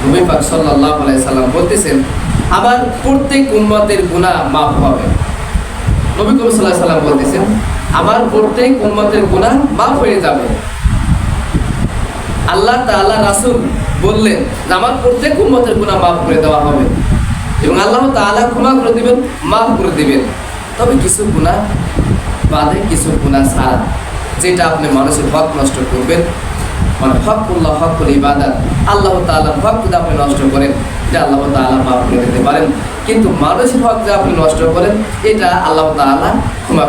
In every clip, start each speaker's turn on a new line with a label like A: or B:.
A: নবী পাক সাল্লাল্লাহু আলাইহি সাল্লাম বলতেছেন আমার প্রত্যেক উম্মতের গুনাহ মাফ হবে। নবী করিম সাল্লাল্লাহু আলাইহি সাল্লাম বলতেছেন আমার প্রত্যেক উম্মতের গুনাহ মাফ হয়ে যাবে। আল্লাহ তাআলা রাসূল বললেন যে আমার প্রত্যেক উম্মতের গুনাহ মাফ করে দেওয়া হবে এবং আল্লাহ তাআলা ক্ষমা করে দিবেন, মাফ করে দিবেন। তবে কিছু গুনাহ বাদে, কিছু গুনাহ ছাড়া, যেটা আপনি মানুষের হক নষ্ট করবেন, মানে হকুল্লাহ, হকুল ইবাদত, আল্লাহ তাআলার হক যদি আপনি নষ্ট করেন, এটা আল্লাহ তাআলা মাফ করে দিতে পারেন। কিন্তু মানুষের হক যদি আপনি নষ্ট করেন, এটা আল্লাহ তাআলা ক্ষমা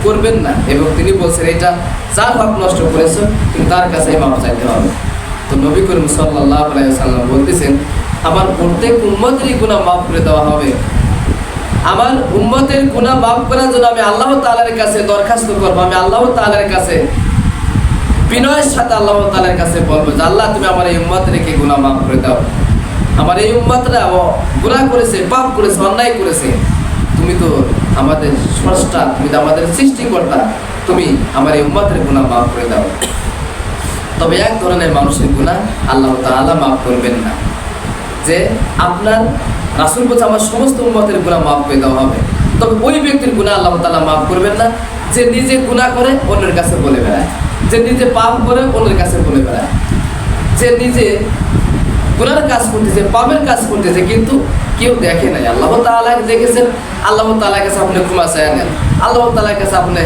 A: করবেন না। এবং তিনি বলছেন এটা যার হক নষ্ট করেছে কিন্তু তার কাছে মাফ চাইতে হবে। তো নবী করিম সাল্লাল্লাহু আলাইহি ওয়াসাল্লাম বলতেছেন আমার প্রত্যেক উম্মতেরই গুনাহ মাফ করে দেওয়া হবে। আমার উম্মতের গুনাহ মাফ করার জন্য আমি আল্লাহ তাআলার কাছে দরখাস্ত করব। আমি আল্লাহ তাআলার কাছে বিনয়ের সাথে আল্লাহ তাআলার কাছে বলবো যে আল্লাহ তুমি আমার এই উম্মতকে গুনাহ মাফ করে দাও। আমার এই উম্মতরা গুনাহ করেছে, পাপ করেছে, অন্যায় করেছে। তুমি তো আমাদের স্রষ্টা, তুমি তো আমাদের সৃষ্টিকর্তা, তুমি আমার এই উম্মতের গুনাহ মাফ করে দাও। তবে এক ধরনের মানুষের গুনাহ আল্লাহ তাআলা মাফ করবেন না, যে আপনার রাসূল বলছে আমার সমস্ত উম্মতের গুনাহ মাফ করে দেওয়া হবে। তবে ওই ব্যক্তির গুনাহ আল্লাহ তাআলা মাফ করবেন না যে নিজে গুনাহ করে অন্যের কাছে বলে বেড়ায়, যে নিজে পাপ করে অন্যের কাছে বলে বেড়ায়, যে নিজে গুনার কাজ করতেছে, পাপের কাজ করতেছে, কিন্তু কেউ দেখে নাই। আল্লাহ তাআলা দেখেছেন, আল্লাহ তাআলার কাছে আপনি ক্ষমা চায় নেন, আল্লাহ তাআলার কাছে আপনি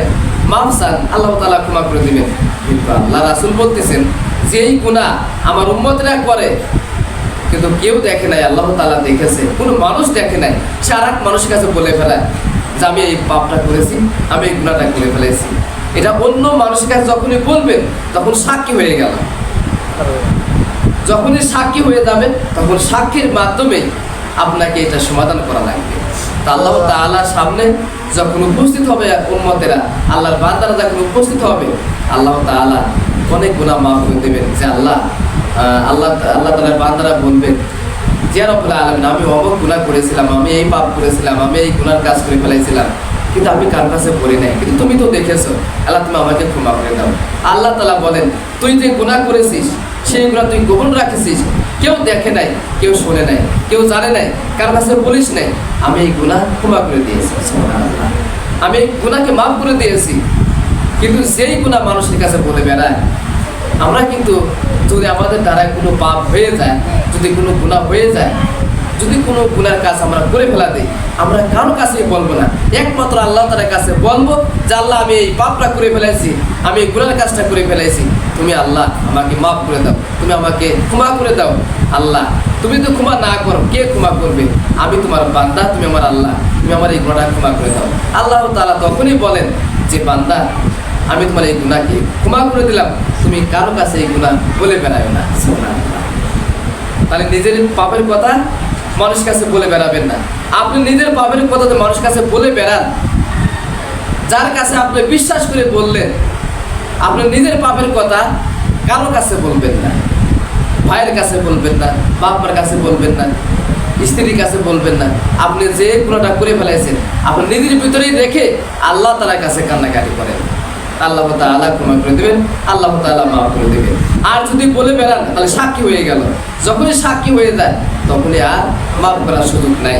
A: মাফ চান, আল্লাহ তাআলা ক্ষমা করে দিবেন। কিন্তু আল্লাহ রাসূল বলতেছেন যে এই গুনাহ আমার উম্মতরা করে কিন্তু কেউ দেখে নাই, আল্লাহ তাআলা দেখেছে, কোনো মানুষ দেখে নাই। সে আর এক মানুষের কাছে বলে ফেলায় যে আমি এই পাপটা করেছি, আমি এই গুনাহটা করে ফেলেছি। এটা অন্য মানুষের কাছে যখনই বলবেন তখন সাক্ষী হয়ে গেল। যখনই সাক্ষী হয়ে যাবে তখন সাক্ষীর মাধ্যমে আপনাকে এটা সমাধান করা লাগবে। তা আল্লাহ তাআলার সামনে যখন উপস্থিত হবে উম্মতেরা, আল্লাহর বান্দারা যখন উপস্থিত হবে, আল্লাহ তাআলা অনেক গুনাহ মাফ করে দেবেন। যে আল্লাহ তাআলার বান্দারা বলবেন যে রব্বুল আলামিন আমি অমুক গুনাহ করেছিলাম, আমি এই পাপ করেছিলাম, আমি এই গুনার কাজ করে ফেলেছিলাম, কিন্তু আমি কার কাছে বলি নাই, কিন্তু তুমি তো দেখেছো, আল্লাহ তুমি আমাকে ক্ষমা করে দাও। আল্লাহ তাআলা বলেন তুই যে গুনাহ করেছিস সেই গুনাহ তুই গোপন রাখেছিস, কেউ দেখে নাই, কেউ শোনে নাই, কেউ জানে নাই, কার কাছে বলিস নাই, আমি এই গুনাহ ক্ষমা করে দিয়েছি, সুবহানাল্লাহ, আমি এই গুনাহকে মাফ করে দিয়েছি। কিন্তু যেই গুনাহ মানুষের কাছে বলে বেড়ায়, আমরা কিন্তু যদি আমাদের দ্বারা কোনো পাপ হয়ে যায়, যদি কোনো গুনাহ হয়ে যায়, যদি কোনো গুনার কাজ আমরা করে ফেলা দিই, আমরা কারোর কাছে বলবো না, একমাত্র আল্লাহ তাআলার কাছে বলবো যে আল্লাহ আমি এই পাপটা করে ফেলেছি, আমি এই গুনার কাজটা করে ফেলেছি, তুমি আল্লাহ আমাকে মাফ করে দাও, তুমি আমাকে ক্ষমা করে দাও। আল্লাহ তুমি তো ক্ষমা না করো, কে ক্ষমা করবে? আমি তোমার বান্দা, তুমি আমার আল্লাহ, তুমি আমার এই গুনাহটা ক্ষমা করে দাও। আল্লাহ তাআলা তখনই বলেন যে বান্দা আমি তোমার এই গুনাহকে ক্ষমা করে দিলাম, তুমি কারো কাছে এই গুনাহ বলে বেড়াবে না। সুবহানাল্লাহ। তাহলে নিজের পাপের কথা মানুষের কাছে বলে বেড়াবেন না। আপনি নিজের পাপের কথা তো মানুষের কাছে বলে বেড়ান, যার কাছে আপনি বিশ্বাস করে বললেন, আপনি নিজের পাপের কথা কারো কাছে বলবেন না, ভাইয়ের কাছে বলবেন না, বাবার কাছে বলবেন না, স্ত্রীর কাছে বলবেন না। আপনি যে গুনাহটা করে ফেলেছেন আপনি নিজের ভিতরেই রেখে আল্লাহ তাআলার কাছে কান্নাকাটি করেন, আল্লাহ তাআলা ক্ষমা করে দেবেন, আল্লাহ তাআলা মাফ করে দেবেন। আর যদি বলে বেড়ান তাহলে সাক্ষী হয়ে গেল, যখনই সাক্ষী হয়ে যায় তখনই আর মাফ করার সুযোগ নাই।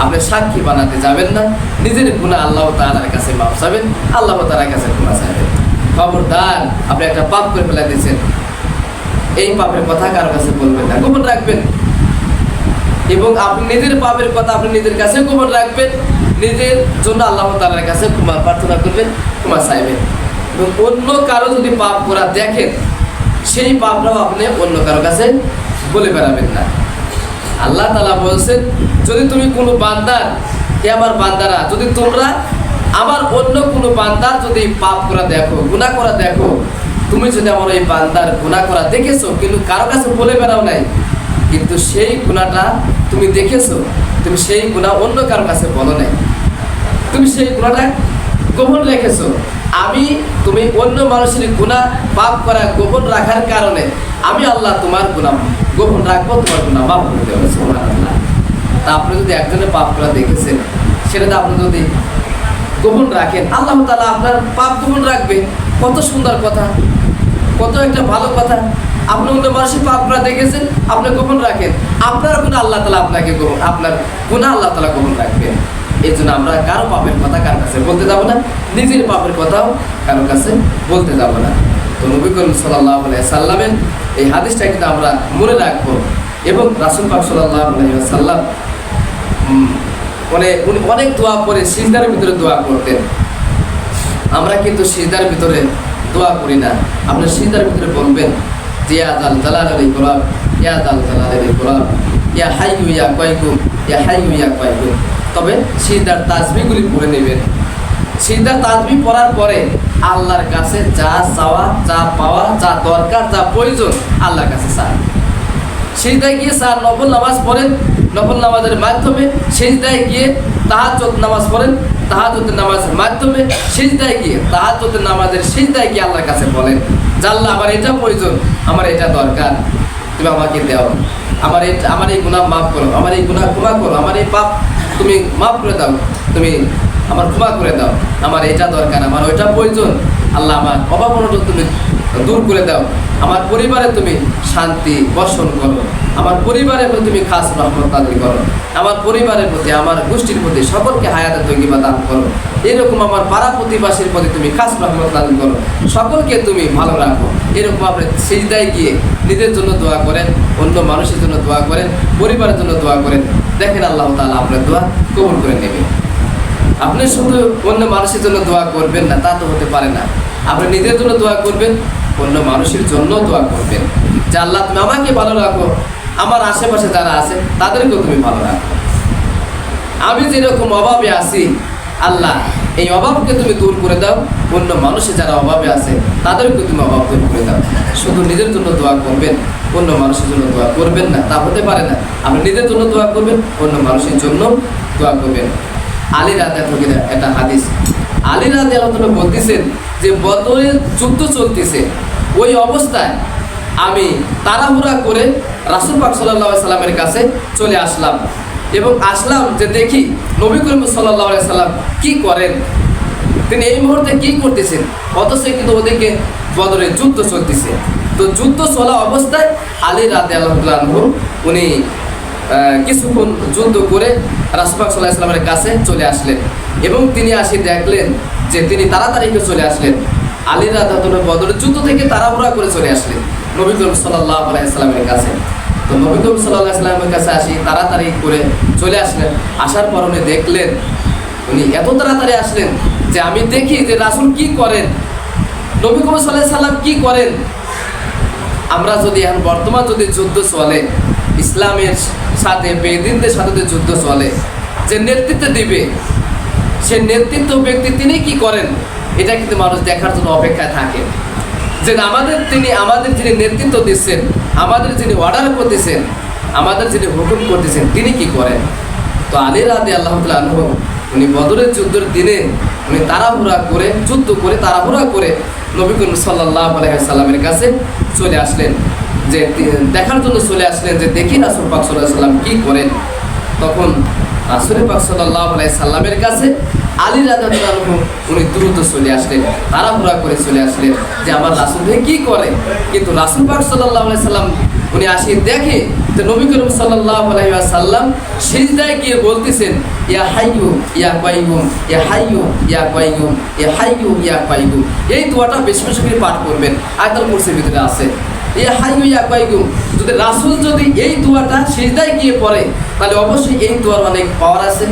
A: আপনি সাক্ষী বানাতে যাবেন না, নিজের গুনাহ আল্লাহ তাআলার কাছে মাফ চাবেন, আল্লাহ তাআলার কাছে ক্ষমা চাইবেন। খবরদার আপনি একটা পাপ করে ফেলে দিয়েছেন, এই পাপের কথা কারোর কাছে বলবেন না, গোপন রাখবেন। এবং আপনি নিজের পাপের কথা আপনি নিজের কাছে গোপন রাখবেন, নিজের জন্য আল্লাহ তাআলার কাছে ক্ষমা প্রার্থনা করবেন, ক্ষমা চাইবেন। এবং অন্য কারো যদি পাপ করা দেখেন সেই পাপটাও আপনি অন্য কারো কাছে বলে বেড়াবেন না। আল্লাহ তাআলা বলছেন যদি তুমি কোনো বান্দার, হে আমার বান্দারা, যদি তোমরা আমার অন্য কোনো বান্দার যদি পাপ করা দেখো, গুনাহ করা দেখো, তুমি যদি আমার এই বান্দার গুনাহ করা দেখেছো কিন্তু কারো কাছে বলে বেড়াও নাই, কিন্তু সেই গুনাহটা তুমি দেখেছো, তুমি সেই গুনাহ অন্য কারো কাছে বলো নাই, তুমি সেই গুনাহটা গোপন রেখেছো, তুমি অন্য মানুষের গুনাহ পাপ করা গোপন রাখার কারণে আমি আল্লাহ তোমার গুনাহ গোপন রাখবো, তোমার গুনাহ মাফ করে দেবো। সুবহানাল্লাহ। তা আপনি যদি একজনের পাপ করা দেখেছেন সেটাতে আপনি যদি গোপন রাখেন, আল্লাহ তাআলা আপনার পাপ গোপন রাখবে। কত সুন্দর কথা, কত একটা ভালো কথা। আপনি অন্য মানুষের পাপ করা দেখেছেন, আপনি গোপন রাখেন, আপনার গুনাহ আল্লাহ তাআলা আপনাকে আপনার গুনাহ আল্লাহ তাআলা গোপন রাখবেন। এই জন্য আমরা কারো পাপের কথা কার কাছে বলতে যাব না, নিজের পাপের কথাও কারো কাছে বলতে যাব না। তো নবী করিম সাল্লাল্লাহু আলাইহি সাল্লামের এই হাদিসটা কিন্তু আমরা মনে রাখবো। এবং রাসূল পাক সাল্লাল্লাহু আলাইহি ওয়াসাল্লাম উনি অনেক দোয়া করে সিজদার ভিতরে দোয়া করতেন। আমরা কিন্তু সিজদার ভিতরে দোয়া করি না। আপনি সিজদার ভিতরে বলবেন যে ইয়া যাল জালালিল ইকরাম, ইয়া যাল জালালিল ইকরাম, ইয়া হাইয়ু ইয়া কাইয়ুম, ইয়া হাইয়ু ইয়া কাইয়ুম। তবে সিজদার তাসবিহগুলি পড়ে নেবেন। সিজদার তাসবিহ পড়ার পরে আল্লাহর কাছে যা চাওয়া, যা পাওয়া, যা দরকার, যা প্রয়োজন আল্লাহর কাছে চান। সিজদায় গিয়ে স্যার নফল নামাজ পড়েন, নফল নামাজের মাধ্যমে সিজদায় গিয়ে তাহাজ্জুদ নামাজ পড়েন, তাহাজ্জুদের নামাজের মাধ্যমে সিজদায় গিয়ে তাহাজ্জুদের নামাজের সিজদায় গিয়ে আল্লাহর কাছে বলেন যে আল্লাহ আমার এটা প্রয়োজন, আমার এটা দরকার, তুমি আমাকে দাও, আমার এই গুনাহ মাফ করো, আমার এই গুনাহ ক্ষমা করো, আমার এই পাপ তুমি মাফ করে দাও, তুমি আমার ক্ষমা করে দাও, আমার এটা দরকার, আমার ওইটা প্রয়োজন, আল্লাহ আমার অভাব অনটন তুমি দূর করে দাও, আমার পরিবারে তুমি শান্তি বর্ষণ করো, আমার পরিবারের প্রতি তুমি খাস রহমত নাযিল করো, আমার পরিবারের প্রতি, আমার গোষ্ঠীর প্রতি সকলকে হায়াতে তৈয়্যিবা দান করো, এরকম আমার পাড়া প্রতিবাসীর প্রতি তুমি খাস রহমত নাযিল করো, সকলকে তুমি ভালো রাখো। এরকম আপনি সিজদায় গিয়ে নিজের জন্য দোয়া করেন, অন্য মানুষের জন্য দোয়া করেন, পরিবারের জন্য দোয়া করেন, দেখেন আল্লাহ তাআলা আপনার দোয়া কবুল করে নেবে। আপনি শুধু অন্য মানুষের জন্য দোয়া করবেন না, তা তো হতে পারে না। আপনি নিজের জন্য দোয়া করবেন, অন্য মানুষের জন্য দোয়া করবেন যে আল্লাহ তুমি আমাকে ভালো রাখো, আমার আশেপাশে যারা আছে তাদেরকেও তুমি ভালো রাখো। আমি যেরকম অভাবে আছি আল্লাহ এই অভাবকে তুমি দূর করে দাও, অন্য মানুষে যারা অভাবে আছে তাদেরকে তুমি অভাব দূর করে দাও। শুধু নিজের জন্য দোয়া করবেন, অন্য মানুষের জন্য দোয়া করবেন না, তা হতে পারে না। আপনি নিজের জন্য দোয়া করবেন, অন্য মানুষের জন্য দোয়া করবেন। আলী রাদিয়াল্লাহু আনহু একটা হাদিস, আলী রাদিয়াল্লাহু আনহু বলতেছেন যে বদরের যুদ্ধ চলতেছে, ওই অবস্থায় আমি তাড়াহুড়া করে রাসূল পাক সাল্লাল্লাহু আলাইহি সাল্লামের কাছে চলে আসলাম এবং আসলাম যে দেখি নবী করিম সাল্লাল্লাহু আলাইহি সাল্লাম কি করেন, তিনি এই মুহূর্তে কি করতেছেন, অথচ কিন্তু ওদিকে বদরের যুদ্ধ চলতেছে। তো যুদ্ধ চলা অবস্থায় আলী রাদিয়াল্লাহু আনহু উনি কিছুক্ষণ যুদ্ধ করে রাসূল পাক সাল্লাল্লাহু আলাইহি সাল্লামের কাছে চলে আসলেন এবং তিনি আসি দেখলেন যে তিনি তাড়াতাড়ি করে চলে আসলেন। আলী রাদিয়াল্লাহু আনহু বদরের যুদ্ধ থেকে তাড়াহুড়া করে চলে আসলেন নবী করিম সাল্লাল্লাহু আলাইহি সাল্লামের কাছে। তো নবী করিম সাল্লাল্লাহু আলাইহি সাল্লামের কাছে আসি তাড়াতাড়ি করে চলে আসলেন। আসার পর উনি দেখলেন, উনি এত তাড়াতাড়ি আসলেন যে আমি দেখি যে রাসূল কি করেন, নবী করিম সাল্লাল্লাহু আলাইহি সাল্লাম কি করেন। আমরা যদি এখন বর্তমান যদি যুদ্ধ চলে, ইসলামের সাথে বেদিনদের সাথে যুদ্ধ চলে, যে নেতৃত্ব দিবে সে নেতৃত্ব ব্যক্তি তিনি কি করেন, এটা কিন্তু মানুষ দেখার জন্য অপেক্ষায় থাকে যে আমাদের যিনি নেতৃত্ব দিচ্ছেন, আমাদের যিনি অর্ডার করতেছেন, আমাদের যিনি হুকুম করতেছেন তিনি কি করেন। তো আলী রাদিয়াল্লাহু তাআলা আনহু উনি বদরের যুদ্ধের দিনে উনি তাড়াহুড়া করে যুদ্ধ করে তাড়াহুড়া করে নবী করিম সাল্লাল্লাহু আলাইহি সাল্লামের কাছে চলে আসলেন, যে দেখার জন্য চলে আসলেন যে দেখি রাসূল পাক সাল্লাল্লাহু আলাইহি সাল্লাম কি করেন। তখন রাসূল পাক সাল্লাল্লাহু আলাইহি সাল্লামের কাছে আলী রাদিয়াল্লাহু আনহু উনি দ্রুত চলে আসলেন, তাড়াহুড়া করে চলে আসলেন যে আমার রাসূল ভাই কি করে। কিন্তু রাসূল পাক সাল্লাল্লাহু আলাইহি সাল্লাম উনি আসি দেখে যে নবী করিম সাল্লাল্লাহু আলাইহি ওয়াসাল্লাম সিজদায় গিয়ে বলতেছেন ইয়া হাইয়ু ইয়া কাইয়ুম, ইয়া হাইয়ু ইয়া কাইয়ুম, ইয়া হাইয়ু ইয়া কাইয়ুম। এই দোয়াটা বেশি বেশি করে পাঠ করবেন, আয়াতুল কুরসির ভিতরে আছে ইয়া হাইয়ু ইয়া কাইয়ুম। যদি রাসূল যদি এই দোয়াটা সিজদায় গিয়ে পড়ে তাহলে অবশ্যই এই দোয়ার অনেক পাওয়ার আছে,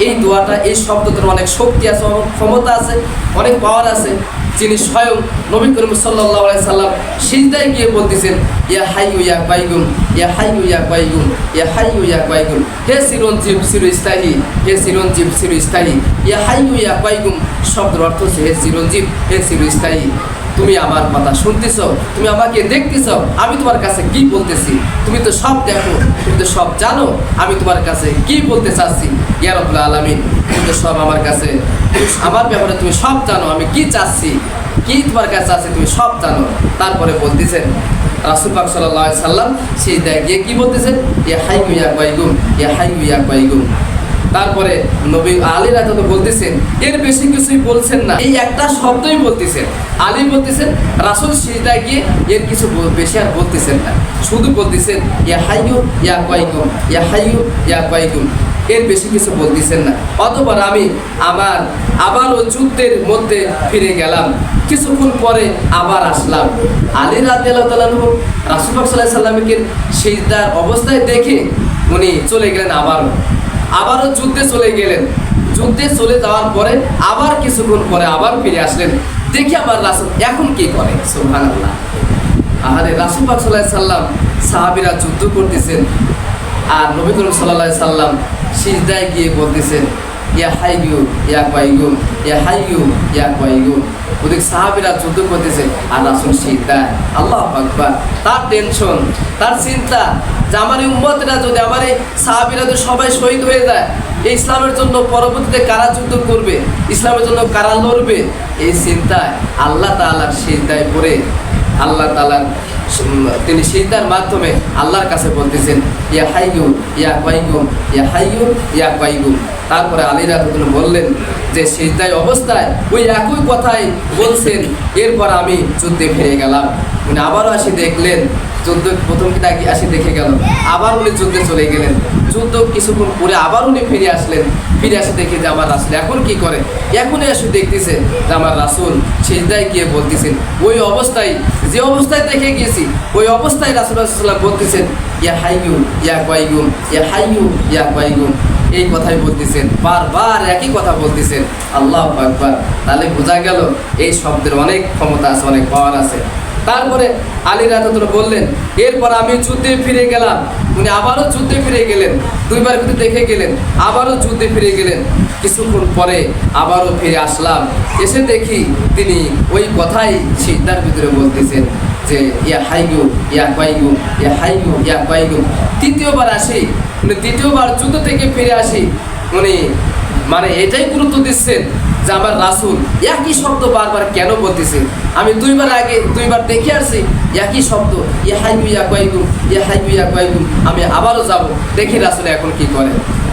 A: এই দোয়াটা এই শব্দটার অনেক শক্তি আছে, অনেক ক্ষমতা আছে, অনেক পাওয়ার আছে। যিনি স্বয়ং নবী করিম সাল্লাল্লাহু আলাইহি সাল্লাম সিজদায় গিয়ে বলতেছেন ইয়া হাইয়ু ইয়া কাইয়ুম, ইয়া হাইয়ু ইয়া কাইয়ুম, ইয়া হাইয়ু ইয়া কাইয়ুম। হে চিরঞ্জীব চিরস্থায়ী, হে চিরঞ্জীব চিরস্থায়ী। ইয়া হাইয়ু ইয়া কাইয়ুম শব্দের অর্থ হচ্ছে হে চিরঞ্জীব, হে চিরস্থায়ী। তুমি আমার কথা শুনতেছ, তুমি আমাকে দেখতেছ, আমি তোমার কাছে কি বলতেছি, তুমি তো সব দেখো, তুমি তো সব জানো আমি তোমার কাছে কি বলতে চাচ্ছি। ইয়া রাব্বুল আলামিন, তুমি তো সব আমার কাছে, আমার ব্যাপারে তুমি সব জানো, আমি কি চাচ্ছি, কি তোমার কাছে আছে তুমি সব জানো। তারপরে বলতেছেন রাসূল পাক সাল্লাল্লাহু আলাইহি সাল্লাম সেই গিয়ে কি বলতেছেন ইয়া হাইয়ু ইয়া কাইয়ুম, ইয়া হাইয়ু ইয়া কাইয়ুম। তারপরে নবী আলী রাদিয়াল্লাহু বলতেছেন, এর বেশি কিছুই বলছেন না, এই একটা শব্দই বলতেছেন। আলী বলতেছেন রাসূল সিজদায় গিয়ে এর কিছু বেশি আর বলতেছেন না, শুধু বলতেছেন ইয়া হাইয়ু ইয়া কাইয়ুম, ইয়া হাইয়ু ইয়া কাইয়ুম, এর বেশি কিছু বলতেছেন না। অতঃপর আমি আবারও যুদ্ধের মধ্যে ফিরে গেলাম, কিছুক্ষণ পরে আবার আসলাম। আলী রাদিয়াল্লাহু তাআলা রাসূল পাক সাল্লাল্লাহু আলাইহি সাল্লামকে সিজদার অবস্থায় দেখে উনি চলে গেলেন, আবারও যুদ্ধে চলে গেলেন। যুদ্ধে চলে যাওয়ার পরে আবার কিছুক্ষণ পরে আবার ফিরে আসলেন, দেখি আমার রাসূল এখন কি করে। সুবহানাল্লাহ। আরে রাসূল পাক সাল্লাল্লাহু আলাইহি সাল্লাম সাহাবীরা যুদ্ধ করতেছেন, আর নবী করিম সাল্লাল্লাহু আলাইহি সাল্লাম সিজদায় গিয়ে বলতেছেন ইয়া হাইয়ু ইয়া কাইয়ুম, ইয়া হাইয়ু ইয়া কাইয়ুম। ওদিক সাহাবীরা যুদ্ধ করতেছে আর রাসূল সিজদায়। আল্লাহু আকবার। তার টেনশন, তার চিন্তা যে আমার এই উম্মতরা যদি, আমার এই সাহাবীরা যদি সবাই শহীদ হয়ে যায়, এই ইসলামের জন্য পরবর্তীতে কারা যুদ্ধ করবে, ইসলামের জন্য কারা লড়বে, এই চিন্তায় আল্লাহ তাআলার সিজদায় পড়ে আল্লাহ তাআলা তিনি সিজদার মাধ্যমে আল্লাহর কাছে বলতেছেন ইয়া হাইয়ু ইয়া কাইয়ুম, ইয়া হাইয়ু ইয়া কাইয়ুম। তারপরে আলী রাদিয়াল্লাহু বললেন যে সিজদায় অবস্থায় ওই একই কথাই বলছেন। এরপর আমি যুদ্ধে ফিরে গেলাম। উনি আবারও আসি দেখলেন, যুদ্ধ প্রথম কি আসি দেখে গেল, আবার উনি যুদ্ধে চলে গেলেন। যুদ্ধ কিছুক্ষণ পরে আবার উনি ফিরে আসলেন, ফিরে আসে দেখে যে আমার রাসূল এখন কি করে। এখনই এসে দেখতেছে যে আমার রাসূল সিজদায় গিয়ে বলতেছেন ওই অবস্থায়, যে অবস্থায় দেখে গিয়েছি ওই অবস্থায় রাসূল সাল্লাল্লাহু আলাইহি ওয়াসাল্লাম বলতেছেন ইয়া হাইয়ু ইয়া কাইয়ুম, ইয়া হাইয়ু ইয়া কাইয়ুম, এই কথাই বলতেছেন, বারবার একই কথা বলতেছেন। আল্লাহু আকবার। তাহলে বোঝা গেল এই শব্দের অনেক ক্ষমতা আছে, অনেক পাওয়ার আছে। তারপরে আলী রাদিয়াল্লাহু বললেন এরপর আমি যুদ্ধে ফিরে গেলাম। উনি আবারও যুদ্ধে ফিরে গেলেন, দুইবার কিন্তু দেখে গেলেন, আবারও যুদ্ধে ফিরে গেলেন। কিছুক্ষণ পরে আবারও ফিরে আসলাম, এসে দেখি তিনি ওই কথাই সিজদার ভিতরে বলতেছেন যে ইয়া হাইয়ু ইয়া কাইয়ুম, ইয়া হাইয়ু ইয়া কাইয়ুম। তৃতীয়বার আসি, উনি তৃতীয়বার যুদ্ধ থেকে ফিরে আসি, উনি মানে এটাই গুরুত্ব দিচ্ছেন যে আমার রাসূল একই শব্দ বারবার কেন বলতেছে। আমি দুইবার দেখে আসছি একই শব্দ ইয়া হাইয়ু ইয়া কাইয়ুম, ইয়া হাইয়ু ইয়া কাইয়ুম। আমি আবারও যাব, দেখি রাসূল এখন কি করে।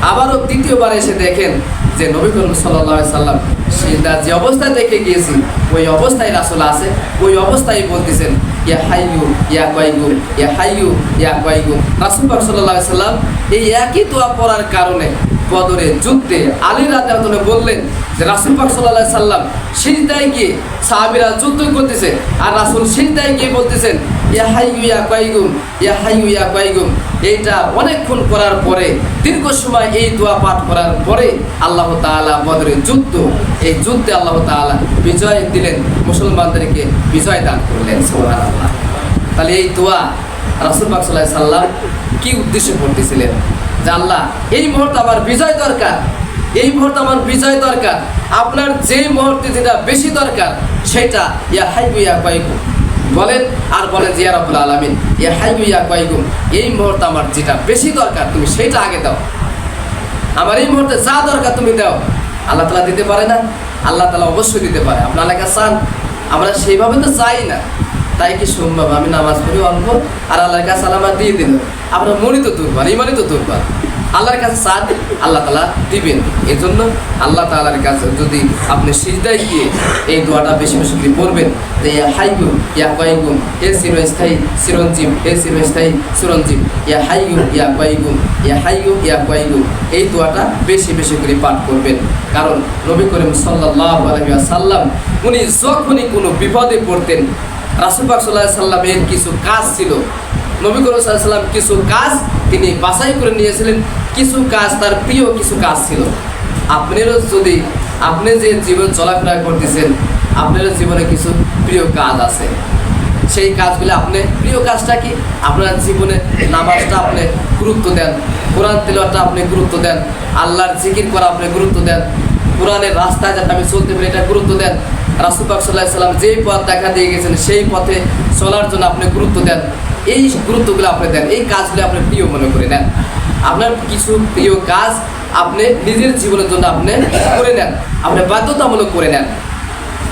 A: আবারও তৃতীয়বার এসে দেখেন যে নবী করিম সাল্লাল্লাহু আলাইহি সাল্লাম সিজদা যে অবস্থায় দেখে গিয়েছি ওই অবস্থায় রাসূল আছে, ওই অবস্থায় বলতেছেন ইয়া হাইয়ু ইয়া কাইয়ুম, ইয়া হাইয়ু ইয়া কাইয়ুম। রাসূল পাক সাল্লাল্লাহু আলাইহি সাল্লাম এই একই দোয়া পড়ার কারণে বদরের যুদ্ধে আলী রাদিয়াল্লাহু আনহু বললেন যে রাসূল পাক সাল্লাল্লাহু আলাইহি সাল্লাম সিজদায় গিয়ে সাহাবীরা যুদ্ধ করতেছে আর রাসূল সিজদায় গিয়ে বলতেছেন ইয়া হাইয়ু ইয়া কাইয়ুম, ইয়া হাইয়ু ইয়া কাইয়ুম। এইটা অনেকক্ষণ করার পরে, দীর্ঘ সময় এই দোয়া পাঠ করার পরে আল্লাহ তাআলা বদরের যুদ্ধ, এই যুদ্ধে আল্লাহ তাআলা বিজয় দিলেন, মুসলমানদেরকে বিজয় দান করলেন। সুবহানাল্লাহ। তাহলে এই দোয়া রাসূল পাক সাল্লাল্লাহু আলাইহি সাল্লাম কি উদ্দেশ্যে পড়তেছিলেন যে আল্লাহ এই মুহূর্তে আমার বিজয় দরকার, এই মুহূর্তে আমার বিজয় দরকার, আপনার যে মুহূর্তে যেটা বেশি দরকার সেটা ইয়া হাইয়ু ইয়া কাইয়ুম বলেন, আর বলেন যে ইয়া রাব্বুল আলামিন ইয়া হাইয়ু ইয়া কাইয়ুম, এই মুহূর্তে আমার যেটা বেশি দরকার তুমি সেটা আগে দাও, আমার এই মুহূর্তে যা দরকার তুমি দাও। আল্লাহ তাআলা দিতে পারে না? আল্লাহ তাআলা অবশ্যই দিতে পারে। আপনার আল্লাহর কাছে চান, আমরা সেইভাবে তো চাই না, তাই কি সম্ভব আমি নামাজ পড়ি অল্প আর আল্লাহর কাছে আল্লাহ দিয়ে দিল? আমরা মনই তো দুর্বল, ইমানই তো দুর্বল। আল্লাহর কাছে চান, আল্লাহ তাআলা দিবেন। এই জন্য আল্লাহ তাআলার কাছে যদি আপনি সিজদায় গিয়ে এই দোয়াটা বেশি বেশি করে পড়বেন যে ইয়া হাইয়ু ইয়া কাইয়ুম, হে চিরস্থায়ী চিরঞ্জীব, হে চিরস্থায়ী চিরঞ্জীব, ইয়া হাইয়ু ইয়া কাইয়ুম, ইয়া হাইয়ু ইয়া কাইয়ুম, এই দোয়াটা বেশি বেশি করে পাঠ করবেন। কারণ নবী করিম সাল্লাল্লাহু আলাইহি ওয়াসাল্লাম উনি যখনই কোনো বিপদে পড়তেন, রাসূল পাক সাল্লাল্লাহু আলাইহি ওয়াসাল্লামের কিছু কাজ ছিল, নবী করিম সাল্লাল্লাহু আলাইহি ওয়াসাল্লাম কিছু কাজ তিনি বাছাই করে নিয়েছিলেন, কিছু কাজ তার প্রিয় কিছু কাজ ছিল। আপনারও যদি আপনি যে জীবন চলাফেরা করতেছেন, আপনারও জীবনে কিছু প্রিয় কাজ আছে, সেই কাজগুলো আপনি প্রিয় কাজটা কি? আপনার জীবনে নামাজটা আপনি গুরুত্ব দেন, কোরআন তিলাওয়াতটা আপনি গুরুত্ব দেন, আল্লাহর জিকির করা আপনি গুরুত্ব দেন, কোরআনের রাস্তায় যাতে আমি চলতে পারি এটা গুরুত্ব দেন, রাসূল পাক সাল্লাল্লাহু আলাইহি ওয়াসাল্লাম যেই পথ দেখা দিয়ে গেছেন সেই পথে চলার জন্য আপনি গুরুত্ব দেন। এই গুরুত্বগুলো আপনি দেন, এই কাজগুলো আপনি প্রিয় মনে করে নেন। আপনার কিছু প্রিয় কাজ আপনি নিজের জীবনের জন্য আপনি করে নেন, আপনি বাধ্যতামূলক করে নেন।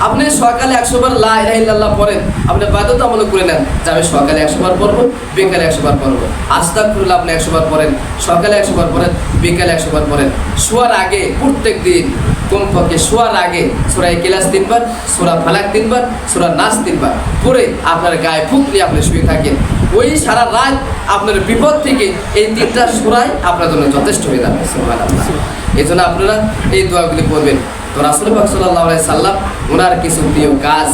A: আপনি সকালে 100 বার লা ইলাহা ইল্লাল্লাহ পড়েন, আপনি বাধ্যতামূলক করে নেন যে আমি সকালে 100 বার পড়বো, বিকালে 100 বার পড়বো। আস্তাগফিরুল্লাহ আপনি 100 বার পড়েন, সকালে 100 বার পড়েন, বিকালে 100 বার পড়েন। শোয়ার আগে প্রত্যেক দিন কমপক্ষে শোয়ার আগে সূরা ইখলাস 3 বার, সূরা ফালাক 3 বার, সূরা নাস 3 বার পড়ে আপনার গায়ে ফুঁক দিয়ে আপনি শুয়ে থাকেন। ওই সারা রাত আপনার বিপদ থেকে এই 3টা সূরাই আপনার জন্য যথেষ্ট হয়ে যাবে। সুবহানাল্লাহ। এই জন্য আপনারা এই দোয়াগুলি করবেন। তো রাসূল পাক সাল্লাল্লাহু আলাইহি সাল্লাম ওনার কিছু প্রিয় কাজ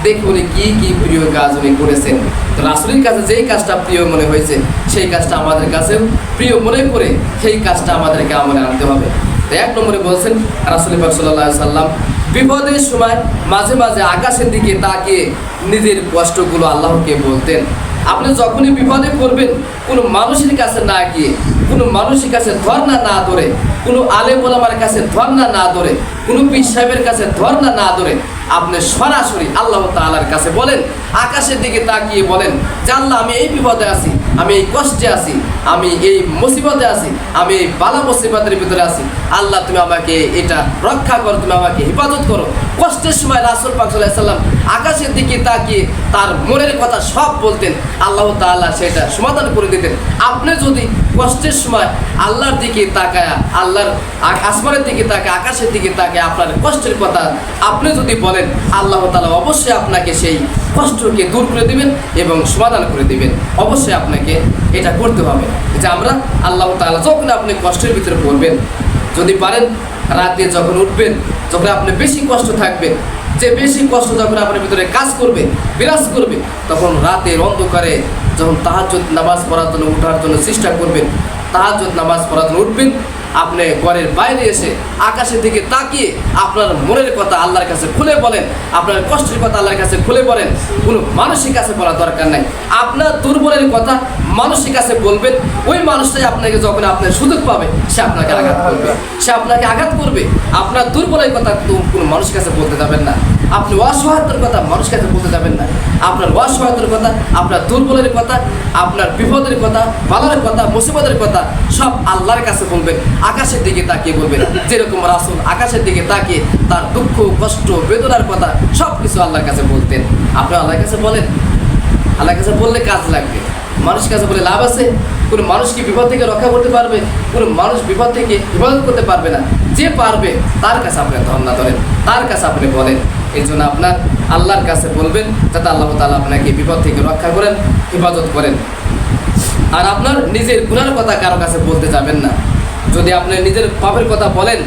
A: দেখুন কি কি প্রিয় কাজ উনি করেছেন। তো রাসূলের কাছে যেই কাজটা প্রিয় মনে হয়েছে সেই কাজটা আমাদের কাছেও প্রিয় মনে করে সেই কাজটা আমাদেরকে আমলে আনতে হবে। তো 1 নম্বরে বলছেন রাসূল পাক সাল্লাল্লাহু আলাইহি সাল্লাম বিপদের সময় মাঝে মাঝে আকাশের দিকে তাকিয়ে নিজের কষ্টগুলো আল্লাহকে বলতেন। আপনি যখনই বিপদে পড়বেন কোনো মানুষের কাছে না গিয়ে, কোনো মানুষের কাছে ধর্ণা না ধরে, কোনো আলেম ওলামার কাছে ধর্ণা না ধরে, কোনো পীর সাহেবের কাছে ধর্ণা না ধরে আপনি সরাসরি আল্লাহ তাআলার কাছে বলেন, আকাশের দিকে তাকিয়ে বলেন যে আল্লাহ আমি এই বিপদে আছি, আমি এই কষ্টে আছি, আমি এই মুসিবতে আছি, আমি এই বালা মুসিবতের ভিতরে আছি, আল্লাহ তুমি আমাকে এটা রক্ষা করো, তুমি আমাকে হেফাজত করো। কষ্টের সময় রাসূল পাক সাল্লাল্লাহু আলাইহি সাল্লাম আকাশের দিকে তাকিয়ে তার মনের কথা সব বলতেন, আল্লাহ তাআলা সেটা সমাধান করে দিতেন। আপনি যদি কষ্টের সময় আল্লাহর দিকে তাকায়, আল্লাহর আসমানের দিকে তাকায়, আকাশের দিকে তাকায় আপনার কষ্টের কথা আপনি যদি বলেন, আল্লাহ তাআলা অবশ্যই আপনাকে সেই কষ্টকে দূর করে দিবেন এবং সমাধান করে দিবেন। অবশ্যই আপনাকে এটা করতে হবে যে আমরা আল্লাহ তাআলা যখন আপনি কষ্টের ভিতরে পড়বেন, যদি পারেন রাতে যখন উঠবেন, যখন আপনি বেশি কষ্ট থাকবেন, যে বেশি কষ্ট যখন আপনার ভিতরে কাজ করবে, বিরাজ করবে, তখন রাতের অন্ধকারে যখন তাহাজ্জুদ নামাজ পড়ার জন্য উঠার জন্য চেষ্টা করবেন, তাহাজ্জুদ নামাজ পড়ার জন্য উঠবেন, আপনি ঘরের বাইরে এসে আকাশের দিকে তাকিয়ে আপনার মনের কথা আল্লাহর কাছে খুলে বলেন, আপনার কষ্টের কথা আল্লাহর কাছে খুলে বলেন। কোনো মানুষের কাছে বলার দরকার নাই। আপনার দুর্বলের কথা মানুষের কাছে বলবেন, ওই মানুষটাই আপনাকে যখন আপনার সুযোগ পাবে সে আপনাকে আঘাত করবে, সে আপনাকে আঘাত করবে। আপনার দুর্বলের কথা তো কোনো মানুষের কাছে বলতে যাবেন না, আপনি অসহায়তার কথা মানুষের কাছে বলতে যাবেন না। আপনার অসহায়তার কথা, আপনার দুর্বলের কথা, আপনার বিপদের কথা, বালার কথা, মুসিবতের কথা সব আল্লাহর কাছে বলবেন, আকাশের দিকে তাকিয়ে বলবেন। যেরকম রাসূল আকাশের দিকে তাকিয়ে তার দুঃখ কষ্ট বেদনার কথা সব কিছু আল্লাহর কাছে বলতেন। আপনি আল্লাহর কাছে বলেন, আল্লাহর কাছে বললে কাজ লাগবে। মানুষের কাছে বলে লাভ আছে? কোনো মানুষ কি বিপদ থেকে রক্ষা করতে পারবে? কোনো মানুষ বিপদ থেকে হেফাজত করতে পারবে না। যে পারবে তার কাছে আপনি ধর্ণা ধরেন, তার কাছে আপনি বলেন। এই জন্য আপনার আল্লাহর কাছে বলবেন যাতে আল্লাহ তাআলা আপনাকে বিপদ থেকে রক্ষা করেন, হেফাজত করেন। আর আপনার নিজের গুনার কথা কারো কাছে বলতে যাবেন না। যদি আপনি নিজের পাপের কথা বলেন,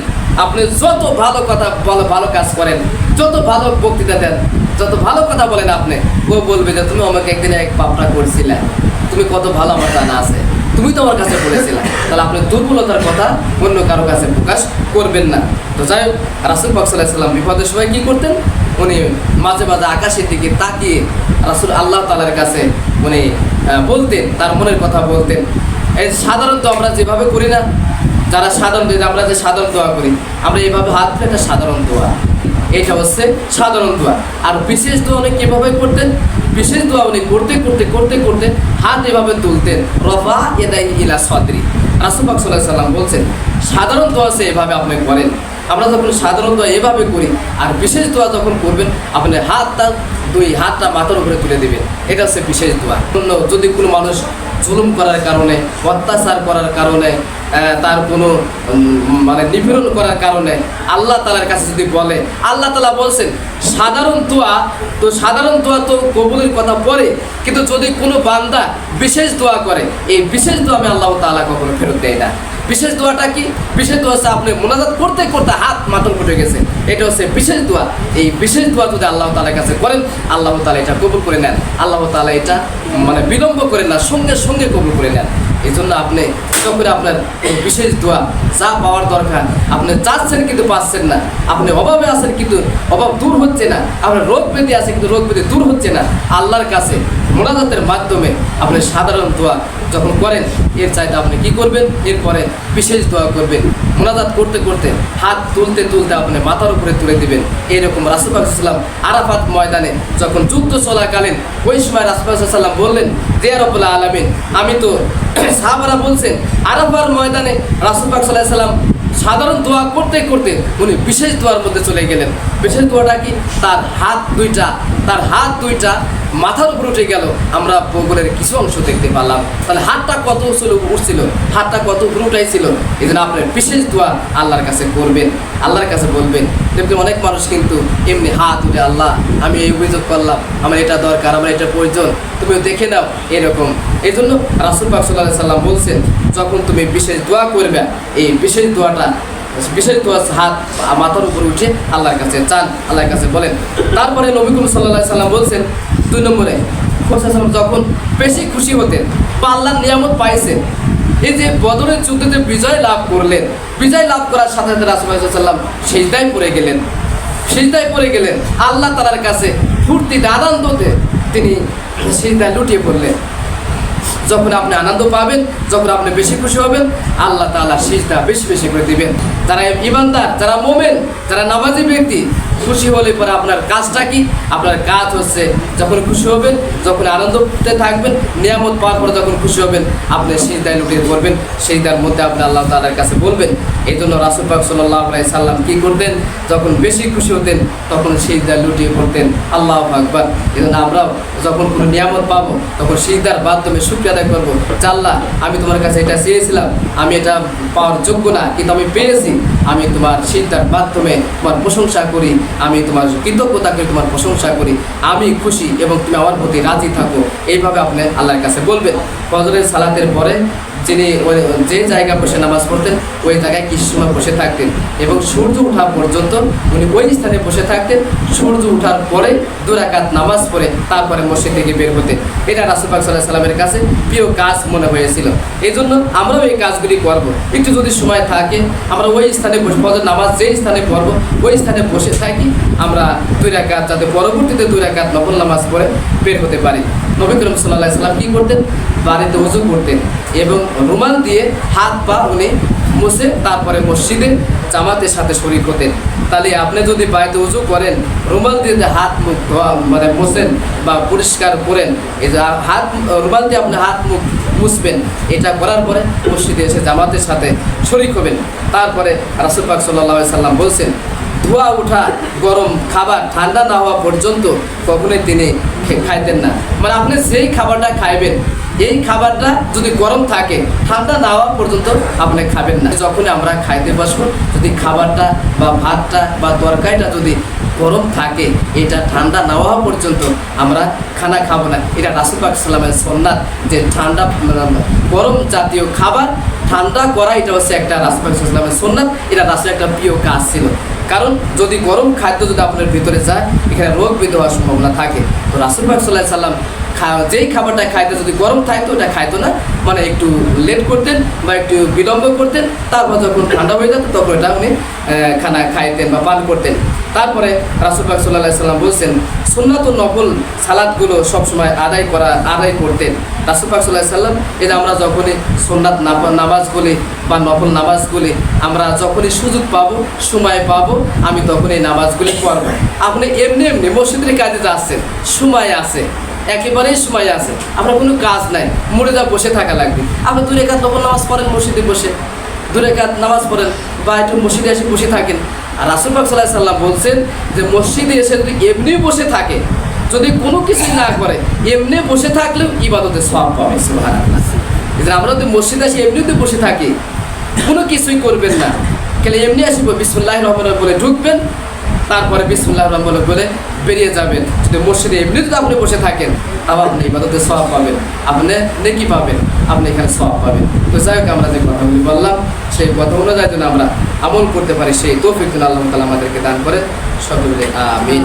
A: আপনি যত ভালো কথা ভালো কাজ করেন, যত ভালো বক্তৃতা দেন, যত ভালো কথা বলেন, আপনি ও বলবে যে তুমি আমাকে একদিন এক পাপটা করছিলে, তুমি কত ভালো আমার জানা আছে, তুমি তো আমার কাছে বলেছিলা। তাহলে আপনি দুর্বলতার কথা অন্য কারো কাছে প্রকাশ করবেন না। তো যাই হোক, রাসূল পাক সাল্লাল্লাহু আলাইহি সাল্লাম বিপদের সময় কী করতেন? উনি মাঝে মাঝে আকাশের দিকে তাকিয়ে রাসূল আল্লাহ তাআলার কাছে উনি বলতেন, তার মনের কথা বলতেন। এই সাধারণত আমরা যেভাবে করি না, যারা সাধারণ আমরা যে সাধারণ দোয়া করি, আমরা এইভাবে হাত ফেলে একটা সাধারণ দোয়া, এটা হচ্ছে সাধারণ দোয়া। আর বিশেষ দোয়া উনি কীভাবে করতেন? বিশেষ দোয়া উনি করতে করতে করতে করতে হাত এভাবে তুলতেন, রফা ইয়াদাইহি ইলা সাদরি। রাসূল পাক সাল্লাল্লাহু আলাইহি সাল্লাম বলছেন সাধারণ দোয়া সে এভাবে আপনি করেন। আমরা যখন সাধারণ দোয়া এভাবে করি, আর বিশেষ দোয়া যখন করবেন আপনি দুই হাতটা মাথার উপরে তুলে দেবেন, এটা হচ্ছে বিশেষ দোয়া। যদি কোনো মানুষ জুলুম করার কারণে, অত্যাচার করার কারণে, তার কোনো মানে নিপীড়ন করার কারণে আল্লাহ তাআলার কাছে যদি বলে, আল্লাহ তাআলা বলছেন সাধারণ দোয়া তো কবুলের কথা পড়ে, কিন্তু যদি কোনো বান্দা বিশেষ দোয়া করে, এই বিশেষ দোয়া আমি আল্লাহ তাআলা কখনো ফেরত দেয় না। বিশেষ দোয়াটা কি? বিশেষ দোয়া হচ্ছে আপনি মুনাজাত করতে করতে হাত মাথার উঠে গেছে, এটা হচ্ছে বিশেষ দোয়া। এই বিশেষ দোয়া যদি আল্লাহ তাআলার কাছে করেন, আল্লাহ তাআলা এটা কবুল করে নেন। আল্লাহ তাআলা এটা মানে বিলম্ব করেন না, সঙ্গে সঙ্গে কবুল করে নেন। এই জন্য আপনি যখন আপনার এই বিশেষ দোয়া যা পাওয়ার দরকার আপনি চাচ্ছেন কিন্তু পাচ্ছেন না, আপনি অভাবে আছেন কিন্তু অভাব দূর হচ্ছে না, আপনার রোগ ব্যাধি আছে কিন্তু রোগ ব্যাধি দূর হচ্ছে না, আল্লাহর কাছে মুনাজাতের মাধ্যমে আপনি সাধারণ দোয়া যখন করেন, এর চাইতে আপনি কি করবেন? এরপরে বিশেষ দোয়া করবেন। মুনাজাত করতে করতে হাত তুলতে তুলতে আপনি মাথার উপরে তুলে দিবেন। এইরকম রাসূল পাক সাল্লাল্লাহু আলাইহি ওয়াসাল্লাম আরাফাত ময়দানে যখন যুদ্ধ চলাকালীন ওই সময় রাসূল পাক সাল্লাল্লাহু আলাইহি ওয়াসাল্লাম বললেন, ইয়া রাব্বুল আলামিন, আমি তো সাহাবারা বলছেন আরাফার ময়দানে রাসূল পাক সাল্লাল্লাহু আলাইহি ওয়াসাল্লাম সাধারণ দোয়া করতে করতে উনি বিশেষ দোয়ার মধ্যে চলে গেলেন। বিশেষ দোয়াটা কি? তার হাত দুইটা মাথার উপর উঠে গেল। আমরা বগলের কিছু অংশ দেখতে পারলাম। তাহলে হাতটা কত উঠছিল, হাতটা কত উপরে উঠাইছিল। এই জন্য আপনার বিশেষ দোয়া আল্লাহর কাছে করবেন, আল্লাহর কাছে বলবেন। দেখবেন অনেক মানুষ কিন্তু এমনি হাত উঠে, আল্লাহ আমি এই অভিযোগ করলাম, আমার এটা দরকার, আমার এটা প্রয়োজন, তুমিও দেখে নাও, এরকম। এই জন্য রাসূল পাক সাল্লাল্লাহু আলাইহি সাল্লাম বলছেন, যখন তুমি বিশেষ দোয়া করবে, এই বিশেষ দোয়া হাত মাথার উপর উঠে আল্লাহর কাছে চান, আল্লাহর কাছে বলেন। তারপরে নবী করিম সাল্লাল্লাহু আলাইহি সাল্লাম বলছেন 2 নম্বরে, যখন বেশি খুশি হতেন বা আল্লাহর নিয়ামত পাইছেন, এই যে বদরের যুদ্ধে বিজয় লাভ করলেন, বিজয় লাভ করার সাথে সাথে রাসূল সাল্লাল্লাহু আলাইহি সাল্লাম সিজদায় পড়ে গেলেন। আল্লাহ তাআলার কাছে ফুর্তিতে, আনন্দতে তিনি সিজদায় লুটিয়ে পড়লেন। যখন আপনি আনন্দ পাবেন, যখন আপনি বেশি খুশি হবেন, আল্লাহ তাআলা সিজদা বেশি বেশি করে দিবেন। যারা ঈমানদার, যারা মুমিন, যারা নামাজি ব্যক্তি, খুশি হলে পরে আপনার কাজটা কি? আপনার কাজ হচ্ছে যখন খুশি হবেন, যখন আনন্দতে থাকবেন, নিয়ামত পাওয়ার পরে যখন খুশি হবেন, আপনি সিজদায় লুটিয়ে পড়বেন। সিজদার মধ্যে আপনি আল্লাহ তাআলার কাছে বলবেন। এই জন্য রাসূল পাক সাল্লাল্লাহু আলাইহি সাল্লাম কি করতেন? যখন বেশি খুশি হতেন তখন সিজদায় লুটিয়ে পড়তেন। আল্লাহু আকবার। এই জন্য আমরাও যখন কোনো নিয়ামত পাবো তখন সিজদার মাধ্যমে শুকরিয়া আদায় করবো। আল্লাহ, আমি তোমার কাছে এটা চেয়েছিলাম, আমি এটা পাওয়ার যোগ্য না, কিন্তু আমি পেয়েছি। আমি তোমার সিজদার মাধ্যমে তোমার প্রশংসা করি, আমি তোমার কৃতজ্ঞতা করি, তোমার প্রশংসা করি, আমি খুশি এবং তুমি আমার প্রতি রাজি থাকো। এইভাবে আপনি আল্লাহর কাছে বলবেন। ফজরের সালাতের পরে যিনি যে জায়গায় বসে নামাজ পড়তেন ওই জায়গায় কিছু সময় বসে থাকতেন এবং সূর্য ওঠা পর্যন্ত উনি ওই স্থানে বসে থাকতেন। সূর্য ওঠার পরে 2 রাকাত নামাজ পড়ে তারপরে মসজিদ থেকে বের হতেন। এটা রাসূল পাক সাল্লাল্লাহু আলাইহি সাল্লামের কাছে প্রিয় কাজ মনে হয়েছিল। এই জন্য আমরাও এই কাজগুলি করব। একটু যদি সময় থাকে আমরা ওই স্থানে বসে, ফজর নামাজ যেই স্থানে পড়বো ওই স্থানে বসে থাকি, আমরা 2 রাকাত, যাতে পরবর্তীতে 2 রাকাত নফল নামাজ পড়ে বের হতে পারি। নবী করিম সাল্লাল্লাহু আলাইহি সাল্লাম কী করতেন? বাড়িতে ওযু করতেন এবং রুমাল দিয়ে হাত পা উনি মুছে তারপরে মসজিদে জামাতের সাথে শরীক হতেন। তাহলে আপনি যদি বাড়িতে ওযু করেন, রুমাল দিয়ে হাত মুখ ধোয়া মোছেন বা পরিষ্কার করেন, এই যে রুমাল দিয়ে আপনি হাত মুখ মুছবেন, এটা করার পরে মসজিদে এসে জামাতের সাথে শরীক হবেন। তারপরে রাসূল পাক সাল্লাল্লাহু আলাইহি সাল্লাম বলছেন, ধোয়া ওঠা গরম খাবার ঠান্ডা না হওয়া পর্যন্ত কখনোই তিনি খাইতেন না। মানে আপনি যেই খাবারটা খাইবেন, এই খাবারটা যদি গরম থাকে, ঠান্ডা না হওয়া পর্যন্ত আপনি খাবেন না। যখন আমরা খাইতে বসবো, যদি খাবারটা বা ভাতটা বা তরকারিটা যদি গরম থাকে, এটা ঠান্ডা না হওয়া পর্যন্ত আমরা খানা খাবো না। এটা রাসূল পাক সাল্লাল্লাহু আলাইহি ওয়াসাল্লামের সুন্নাত, যে ঠান্ডা গরম জাতীয় খাবার ঠান্ডা করা, এটা হচ্ছে একটা রাসূল পাক সাল্লাল্লাহু আলাইহি ওয়াসাল্লামের সুন্নাত। এটা রাসূলের একটা প্রিয় কাজ ছিল। কারণ যদি গরম খাদ্য যদি আপনার ভিতরে যায়, এখানে রোগ বৃদ্ধি হওয়ার সম্ভাবনা থাকে। তো রাসূল পাক সাল্লাল্লাহু আলাইহি ওয়াসাল্লাম যেই খাবারটা খাইতে যদি গরম থাকতো ওটা খাইতো না, মানে একটু লেট করতেন বা একটু বিলম্ব করতেন। তারপর যখন ঠান্ডা হয়ে যেত তখন এটা উনি খানা খাইতেন বা পান করতেন। তারপরে রাসূল পাক সাল্লাল্লাহু আলাইহি ওয়াসাল্লাম বলছেন, সুন্নাত ও নফল সালাতগুলো সবসময় আদায় করতেন রাসূল পাক সাল্লাল্লাহু আলাইহি ওয়াসাল্লাম। এটা আমরা যখনই সুন্নাত নামাজগুলি বা নফল নামাজগুলি আমরা যখনই সুযোগ পাবো, সময় পাবো, আমি তখন এই নামাজগুলি পড়ব। আপনি এমনি মসজিদের কাজে যাচ্ছেন, সময় আছে, একেবারেই সময় আছে, আপনার কোনো কাজ নাই, মরে যা বসে থাকা লাগবে, আপনি 2 রাকাত নফল নামাজ পড়েন, মসজিদে বসে 2 রাকাত নামাজ পড়েন বা একটু মসজিদে এসে বসে থাকেন। আর রাসূল পাক সাল্লাল্লাহু আলাইহি ওয়াসাল্লাম বলছেন যে মসজিদে এসে যদি এমনি বসে থাকে, যদি কোনো কিছুই না করে, এমনি বসে থাকলেও ইবাদতের সওয়াব পাবে। সুবহানাল্লাহ। এজন্য আমরা যদি মসজিদে এসে এমনিতে বসে থাকি, কোনো কিছুই করবেন না, খালি এমনি আসি বিসমিল্লাহির রহমানির রহিম বলে ঢুকবেন, তারপরে বিসমিল্লাহির রহমানির রহিম বলে বেরিয়ে যাবেন। যদি মসজিদে এমনি যদি আপনি বসে থাকেন, তাও আপনি ইবাদতের সওয়াব পাবেন, আপনি নেকি পাবেন, আপনি এখানে সওয়াব পাবেন। তো যাই হোক, আমরা যে কথাগুলি বললাম সেই কথা অনুযায়ী যেন আমরা আমল করতে পারি, সেই তৌফিক আল্লাহ তাআলা আমাদেরকে দান করে। সকলে আমিন।